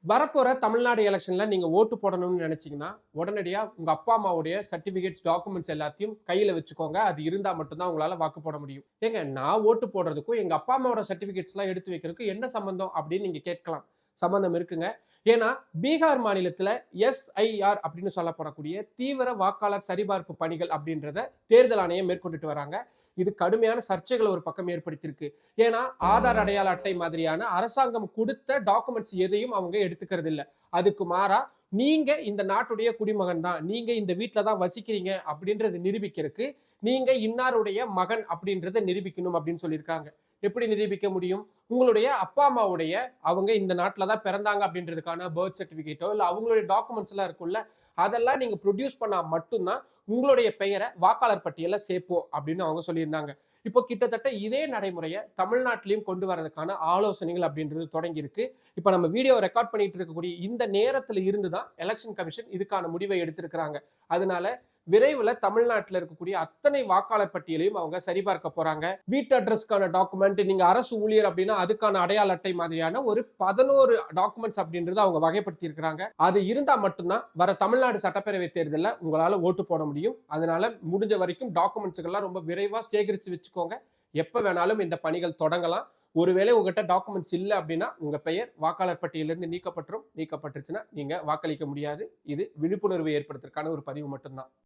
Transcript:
வரப்போற தமிழ்நாடு எலெக்ஷன்ல நீங்க ஓட்டு போடணும்னு நினைச்சீங்கன்னா, உடனடியா உங்க அப்பா, அம்மாவுடைய சர்டிபிகேட்ஸ், டாக்குமெண்ட்ஸ் எல்லாத்தையும் கையில வச்சுக்கோங்க. அது இருந்தா மட்டும் தான் உங்களால வாக்கு போட முடியும். ஏங்க நான் ஓட்டு போடுறதுக்கும், எங்க அப்பா, அம்மாவோட சர்டிபிகேட்ஸ்லாம் எடுத்து வைக்கிறதுக்கும் என்ன சம்பந்தம்? அப்படின்னு நீங்க கேட்கலாம். சம்பந்தம் இருக்குங்க. ஏன்னா, பீகார் மாநிலத்தில எஸ்ஐஆர் அப்படின்னு சொல்லப்படக்கூடிய தீவிர வாக்காளர் சரிபார்ப்பு பணிகள் அப்படின்றத தேர்தல் ஆணையம் மேற்கொண்டுட்டு வராங்க. இது கடுமையான சர்ச்சைகள ஒரு பக்கம் ஏற்படுத்தியிருக்கு. ஏன்னா, ஆதார் அடையாள அட்டை மாதிரியான அரசாங்கம் குடுத்த டாக்குமெண்ட்ஸ் எதையும் அவங்க எடுத்துக்கிறது இல்ல. அதுக்கு மாறா, நீங்க இந்த நாட்டுடைய குடிமகன் தான். நீங்க இந்த வீட்ல தான் வசிக்கிறீங்க அப்படின்றத நிரூபிக்கிறதுக்கு, நீங்க இன்னாருடைய மகன் அப்படின்றத நிரூபிக்கணும் அப்படின்னு சொல்லியிருக்காங்க. எப்படி நிரூபிக்க முடியும்? உங்களுடைய அப்பா, அம்மாவுடைய அவங்க இந்த நாட்ல தான் பிறந்தாங்க அப்படின்றதுக்கான பர்த் சர்டிபிகேட்டோ, இல்ல அவங்களுடைய டாக்குமெண்ட்ஸ் எல்லாம் இருக்கும்ல, அதெல்லாம் நீங்க ப்ரொடியூஸ் பண்ணா மட்டும் தான் உங்களுடைய பெயர வாக்காளர் பட்டியல்ல சேர்ப்போம் அப்படின்னு அவங்க சொல்லியிருந்தாங்க. இப்போ கிட்டத்தட்ட இதே நடைமுறைய தமிழ்நாட்டிலயும் கொண்டு வரதுக்கான ஆலோசனைகள் அப்படின்றது தொடங்கி இருக்கு. இப்ப நம்ம வீடியோ ரெக்கார்ட் பண்ணிட்டு இருக்கக்கூடிய இந்த நேரத்துல இருந்து தான் எலெக்ஷன் கமிஷன் இதுக்கான முடிவை எடுத்திருக்கிறாங்க. அதனால விரைவுல தமிழ்நாட்டுல இருக்கக்கூடிய அத்தனை வாக்காளர் பட்டியலையும் அவங்க சரிபார்க்க போறாங்க. வீட்டு அட்ரஸ்க்கான டாக்குமெண்ட், நீங்க அரசு ஊழியர் அப்படின்னா அதுக்கான அடையாள அட்டை மாதிரியான ஒரு 11 டாக்குமெண்ட்ஸ் அப்படின்றத அவங்க வகைப்படுத்தி இருக்கிறாங்க. அது இருந்தா மட்டும்தான் வர தமிழ்நாடு சட்டப்பேரவை தேர்தல்ல உங்களால ஓட்டு போட முடியும். அதனால முடிஞ்ச வரைக்கும் டாக்குமெண்ட்ஸ்கள்லாம் ரொம்ப விரைவா சேகரிச்சு வச்சுக்கோங்க. எப்ப வேணாலும் இந்த பணிகள் தொடங்கலாம். ஒருவேளை உங்ககிட்ட டாக்குமெண்ட்ஸ் இல்ல அப்படின்னா, உங்க பெயர் வாக்காளர் பட்டியலிருந்து நீக்கப்பட்டுரும். நீக்கப்பட்டுருச்சுன்னா, நீங்க வாக்களிக்க முடியாது. இது விழிப்புணர்வு ஏற்படுத்துறதுக்கான ஒரு பதிவு மட்டும் தான்.